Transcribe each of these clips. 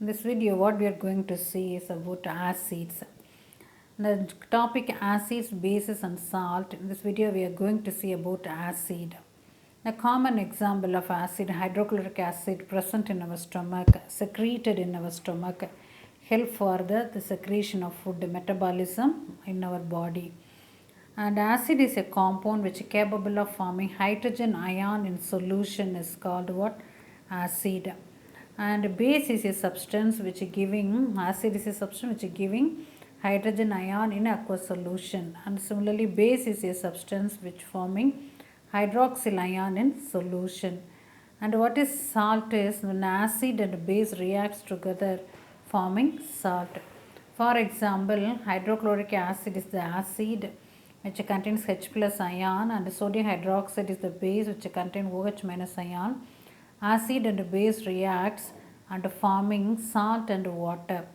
In this video, what we are going to see is about acids. The topic acids, bases and salt. In this video, we are going to see about acid. The common example of acid, hydrochloric acid present in our stomach, secreted in our stomach, help for the secretion of food metabolism in our body. And acid is a compound which is capable of forming hydrogen ion in solution is called what? Acid. And base is a substance which is giving, acid is a substance which is giving hydrogen ion in aqueous solution. And similarly base is a substance which forming hydroxyl ion in solution. And what is salt is when acid and base reacts together forming salt. For example, hydrochloric acid is the acid which contains H plus ion, and sodium hydroxide is the base which contains OH minus ion. Acid and base reacts and forming salt and water.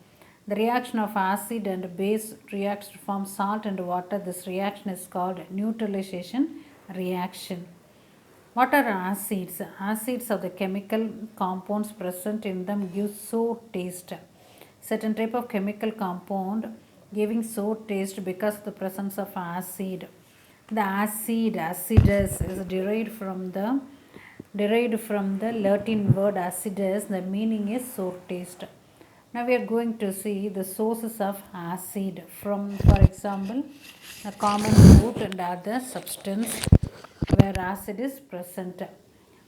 The reaction of acid and base reacts to form salt and water. This reaction is called neutralization reaction. What are acids? Acids are the chemical compounds present in them give sour taste. Certain type of chemical compound giving sour taste because of the presence of acid. The acid, acidus, is derived from the Latin word acidus. The meaning is sour taste. Now we are going to see the sources of acid from, for example, a common fruit and other substance where acid is present.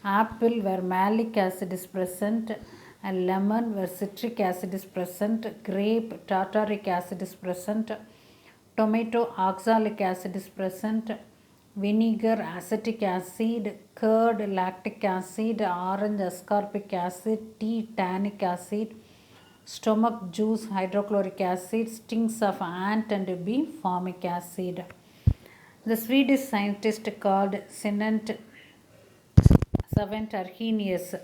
Apple where malic acid is present, and lemon where citric acid is present, grape tartaric acid is present, tomato oxalic acid is present, vinegar acetic acid, curd lactic acid, orange ascorbic acid, tea tannic acid, stomach juice hydrochloric acid, stings of ant and bee formic acid. The Swedish scientist called Svante Arrhenius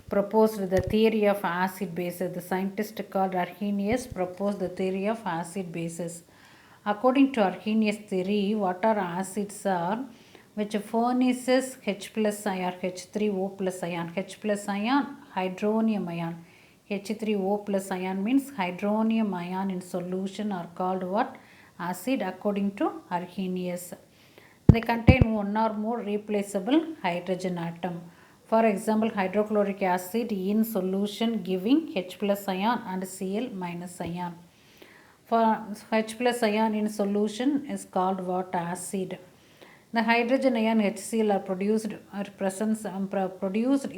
proposed the theory of acid bases. The scientist called Arrhenius proposed the theory of acid bases. According to Arrhenius theory, what are acids are which furnaces H plus ion, H3O plus ion, H plus ion, hydronium ion. H3O plus ion means hydronium ion in solution are called what? Acid according to Arrhenius. They contain one or more replaceable hydrogen atom. For example, hydrochloric acid in solution giving H plus ion and Cl minus ion. For H plus ion in solution is called what? Acid. The hydrogen ion HCl are produced in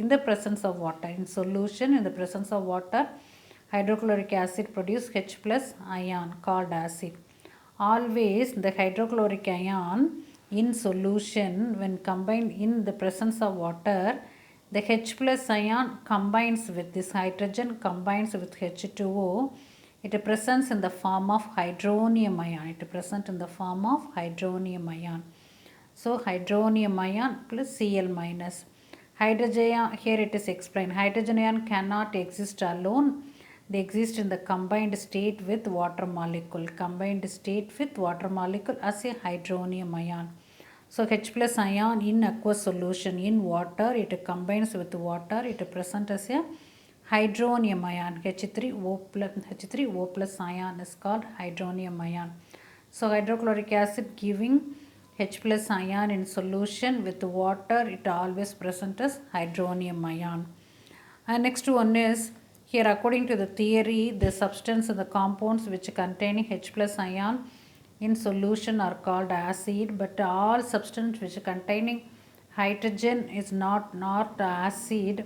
the presence of water. In solution, in the presence of water, hydrochloric acid produce H plus ion called acid. Always the hydrochloric ion in solution when combined in the presence of water, the H plus ion combines with this hydrogen combines with H2O. It presents in the form of hydronium ion. It presents in the form of hydronium ion. So hydronium ion plus Cl minus. Hydrogen ion, here it is explained. Hydrogen ion cannot exist alone. They exist in the combined state with water molecule. Combined state with water molecule as a hydronium ion. So H plus ion in aqueous solution in water, it combines with water, it presents as a hydronium ion. H3O plus ion is called hydronium ion. So hydrochloric acid giving H plus ion in solution with water, it always presents as hydronium ion. And next one is here according to the theory, the substance and the compounds which contain H plus ion in solution are called acid, but all substance which containing hydrogen is not acid.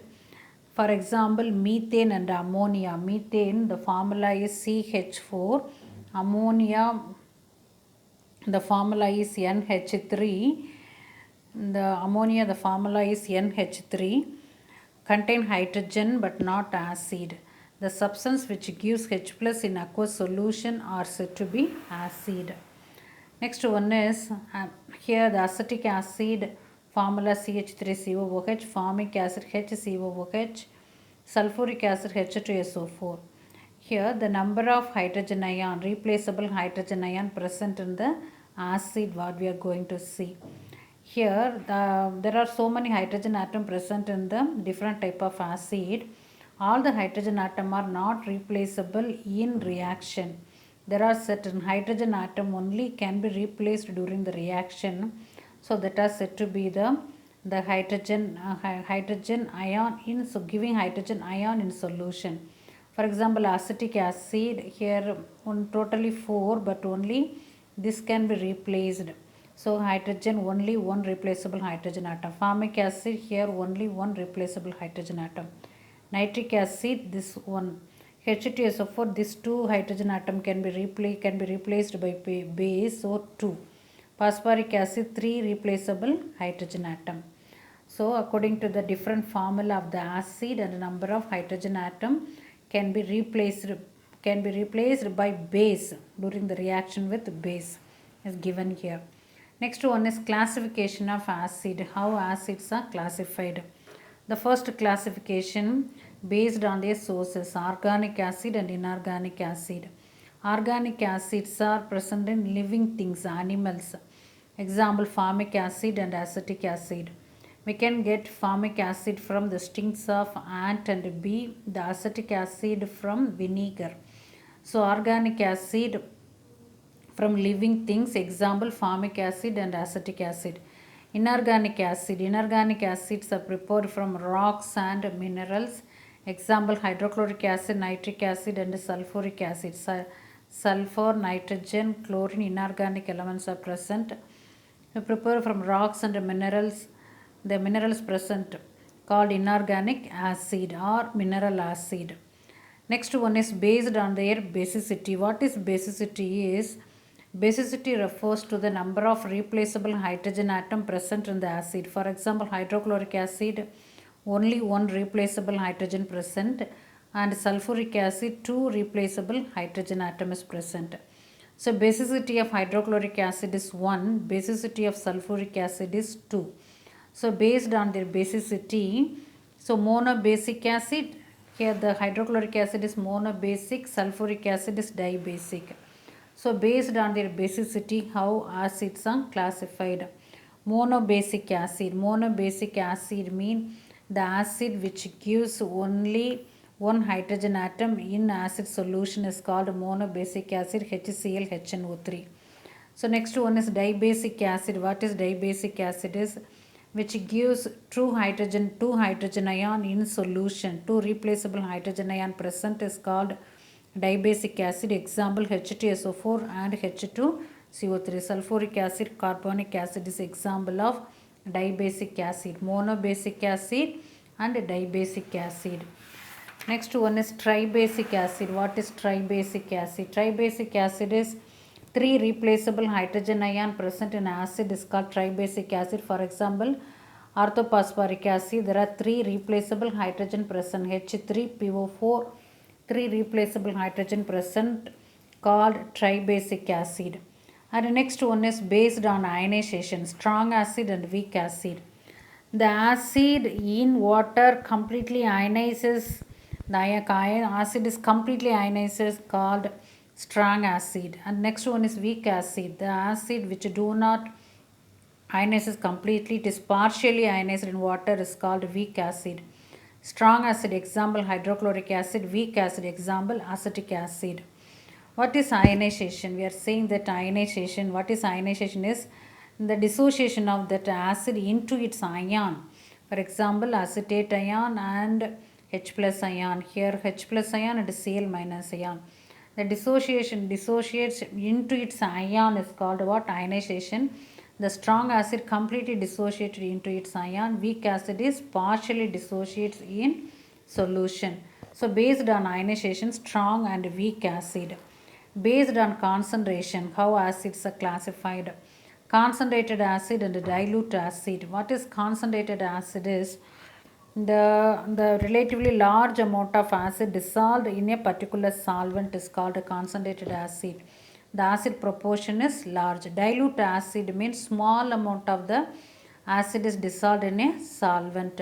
For example, methane and ammonia. Methane, the formula is CH4. Ammonia, the formula is NH3. The ammonia, the formula is NH3. Contain hydrogen but not acid. The substance which gives H plus in aqueous solution are said to be acid. Next one is here the acetic acid formula CH3COOH, formic acid HCOOH, sulfuric acid H2SO4. Here the number of hydrogen ion, replaceable hydrogen ion present in the acid what we are going to see. Here there are so many hydrogen atom present in the different type of acid. All the hydrogen atom are not replaceable in reaction. There are certain hydrogen atom only can be replaced during the reaction. So that are said to be the hydrogen ion in so giving hydrogen ion in solution. For example, acetic acid here on totally 4, but only this can be replaced. So hydrogen only one replaceable hydrogen atom. Formic acid here only one replaceable hydrogen atom. Nitric acid this one. H2SO4 this two hydrogen atom can be replaced by base, so 2. Phosphoric acid 3 replaceable hydrogen atom. So according to the different formula of the acid and number of hydrogen atom can be replaced by base during the reaction with base is given here. Next one is classification of acid. How acids are classified. The first classification based on their sources, organic acid and inorganic acid. Organic acids are present in living things, animals. Example, formic acid and acetic acid. We can get formic acid from the stings of ant and bee, the acetic acid from vinegar. So organic acid from living things, example formic acid and acetic acid. Inorganic acid. Inorganic acids are prepared from rocks and minerals. Example hydrochloric acid, nitric acid and sulfuric acid. Sulfur, nitrogen, chlorine, inorganic elements are present. We prepare from rocks and minerals. The minerals present called inorganic acid or mineral acid. Next one is based on their basicity. What is basicity is, basicity refers to the number of replaceable hydrogen atom present in the acid. For example, hydrochloric acid only one replaceable hydrogen present, and sulfuric acid 2 replaceable hydrogen atom is present. So basicity of hydrochloric acid is 1, basicity of sulfuric acid is 2. So based on their basicity, so monobasic acid, here the hydrochloric acid is monobasic, sulfuric acid is dibasic. So based on their basicity, how acids are classified. Monobasic acid mean the acid which gives only one hydrogen atom in acid solution is called monobasic acid, HCl HNO3. So next one is dibasic acid. What is dibasic acid is, which gives two hydrogen ion in solution. Two replaceable hydrogen ion present is called dibasic acid. Example H2SO4 and H2CO3. Sulfuric acid, carbonic acid is example of dibasic acid. Monobasic acid and dibasic acid. Next one is tribasic acid. What is tribasic acid? Tribasic acid is 3 replaceable hydrogen ion present in acid is called tribasic acid. For example, orthophosphoric acid, there are 3 replaceable hydrogen present, H3PO4, 3 replaceable hydrogen present called tribasic acid. And next one is based on ionization, strong acid and weak acid. The acid in water completely ionizes, the acid is completely ionizes called strong acid. And next one is weak acid, the acid which do not ionizes completely, it is partially ionized in water is called weak acid. Strong acid example hydrochloric acid, weak acid example acetic acid. What is ionization? We are saying that ionization, what is ionization is the dissociation of that acid into its ion. For example, acetate ion and H plus ion. Here H plus ion and Cl minus ion. The dissociation dissociates into its ion is called what? Ionization. The strong acid completely dissociated into its ion. Weak acid is partially dissociates in solution. So based on ionization, strong and weak acid. Based on concentration, how acids are classified. Concentrated acid and dilute acid. What is concentrated acid is the relatively large amount of acid dissolved in a particular solvent is called a concentrated acid. The acid proportion is large. Dilute acid means small amount of the acid is dissolved in a solvent.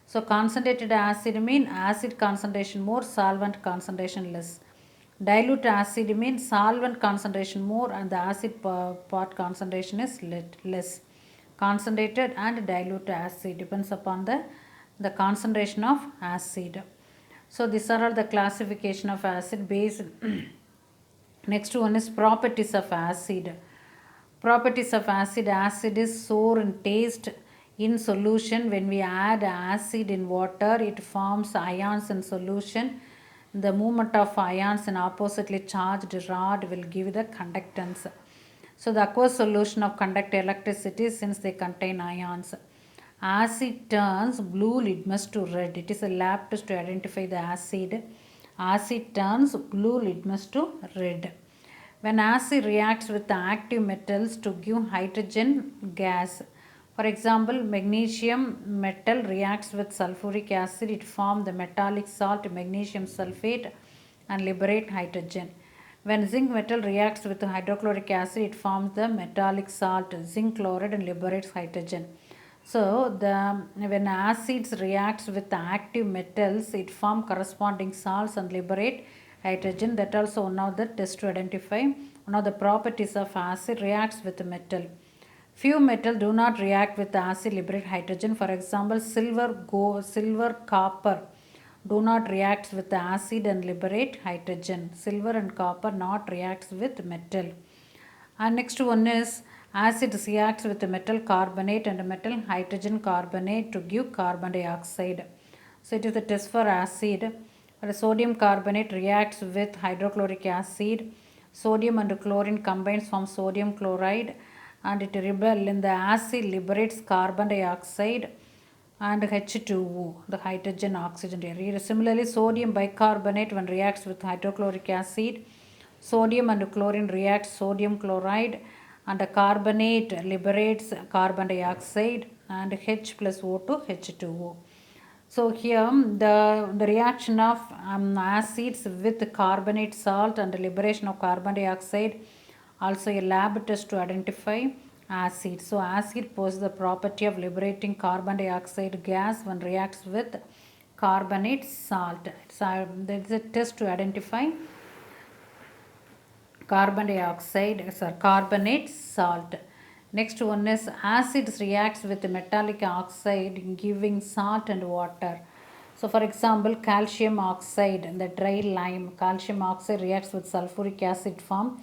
So concentrated acid means acid concentration more, solvent concentration less. Dilute acid means solvent concentration more and the acid part concentration is less. Concentrated and dilute acid depends upon the concentration of acid. So these are all the classification of acid base. Next one is properties of acid. Properties of acid. Acid is sour in taste. In solution, when we add acid in water, it forms ions in solution. The movement of ions in oppositely charged rod will give the conductance. So the aqueous solution of conduct electricity since they contain ions. Acid turns blue litmus to red. It is a lab test to identify the acid. Acid turns blue litmus to red. When acid reacts with the active metals to give hydrogen gas. For example, magnesium metal reacts with sulfuric acid. It forms the metallic salt magnesium sulfate and liberate hydrogen. When zinc metal reacts with hydrochloric acid, it forms the metallic salt zinc chloride and liberates hydrogen. So when acids reacts with the active metals, it form corresponding salts and liberate hydrogen. That also one of the tests to identify. One of the properties of acid reacts with metal. Few metals do not react with acid liberate hydrogen. For example, silver, copper do not react with acid and liberate hydrogen. Silver and copper not reacts with metal. And next one is acid reacts with metal carbonate and metal hydrogen carbonate to give carbon dioxide. So it is a test for acid. Sodium carbonate reacts with hydrochloric acid. Sodium and chlorine combines form sodium chloride and it rebel in the acid liberates carbon dioxide and H2O, the hydrogen oxygen area. Similarly, sodium bicarbonate when reacts with hydrochloric acid, sodium and chlorine reacts sodium chloride and the carbonate liberates carbon dioxide and H plus O2 H2O. So here the reaction of acids with carbonate salt and the liberation of carbon dioxide, also a lab test to identify acid. So acid possesses the property of liberating carbon dioxide gas when reacts with carbonate salt. So there is a test to identify carbonate salt. Next one is acids reacts with metallic oxide giving salt and water. So for example, calcium oxide, the dry lime, calcium oxide reacts with sulfuric acid form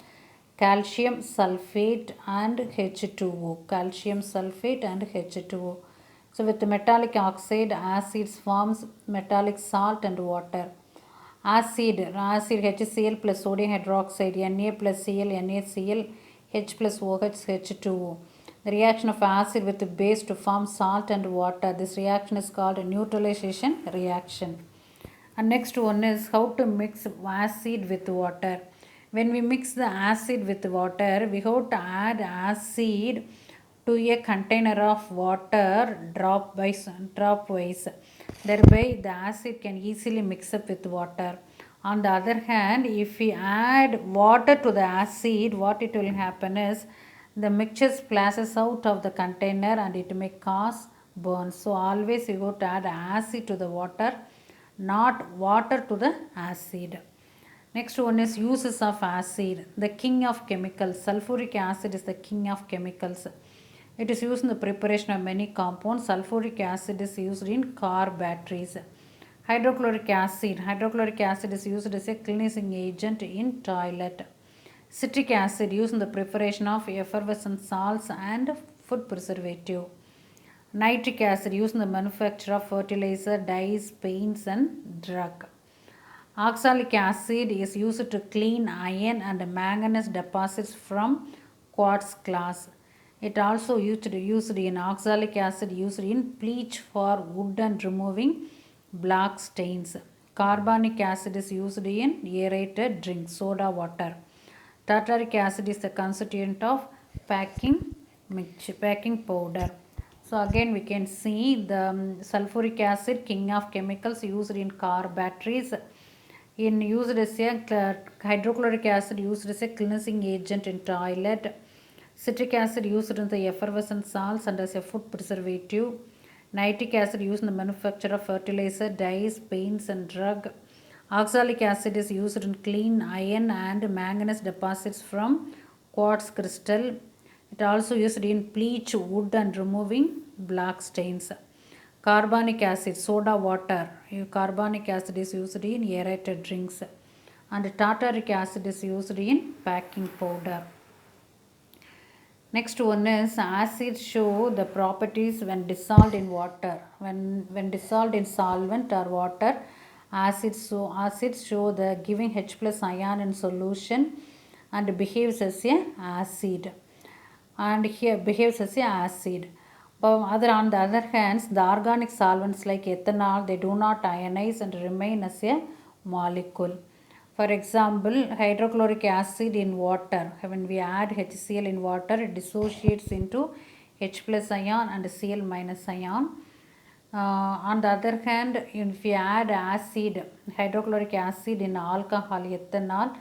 calcium sulfate and H2O. Calcium sulfate and H2O. So with the metallic oxide, acids forms metallic salt and water. Acid HCl plus sodium hydroxide, Na plus Cl, NaCl, H plus OH, H2O. The reaction of acid with the base to form salt and water. This reaction is called a neutralization reaction. And next one is how to mix acid with water. When we mix the acid with water, we have to add acid to a container of water dropwise. Thereby, the acid can easily mix up with water. On the other hand, if we add water to the acid, what it will happen is the mixture splashes out of the container and it may cause burn. So always you have to add acid to the water, not water to the acid. Next one is uses of acid. The king of chemicals. Sulfuric acid is the king of chemicals. It is used in the preparation of many compounds. Sulfuric acid is used in car batteries. Hydrochloric acid. Hydrochloric acid is used as a cleansing agent in toilet. Citric acid used in the preparation of effervescent salts and food preservative. Nitric acid used in the manufacture of fertilizer, dyes, paints and drug. Oxalic acid is used to clean iron and manganese deposits from quartz glass. It also used in oxalic acid used in bleach for wood and removing black stains. Carbonic acid is used in aerated drink, soda water. Tartaric acid is the constituent of packing powder. So again we can see the sulfuric acid, king of chemicals, used in car batteries. In used as a hydrochloric acid used as a cleansing agent in toilet. Citric acid used in the effervescent salts and as a food preservative. Nitric acid used in the manufacture of fertilizer, dyes, paints and drug. Oxalic acid is used in clean iron and manganese deposits from quartz crystal. It also used in bleach wood and removing black stains. Carbonic acid, soda water. Carbonic acid is used in aerated drinks. And tartaric acid is used in packing powder. Next one is acids show the properties when dissolved in water. When dissolved in solvent or water, acids show the giving H plus ion in solution and behaves as a acid. And here behaves as a acid. But on the other hand, the organic solvents like ethanol, they do not ionize and remain as a molecule. For example, hydrochloric acid in water. When we add HCl in water, it dissociates into H plus ion and Cl minus ion. On the other hand, if we add acid, hydrochloric acid in alcohol, ethanol,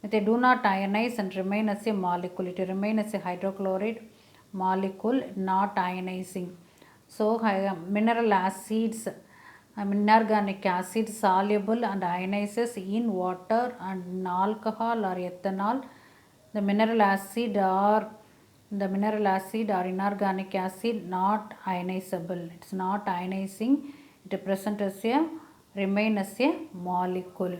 they do not ionize and remain as a molecule. It remains as a hydrochloride molecule, not ionizing. So, mineral acids, inorganic acid soluble and ionizes in water and in alcohol or ethanol. The mineral acid or inorganic acid not ionizable. It's not ionizing. It presents as a remain as a molecule.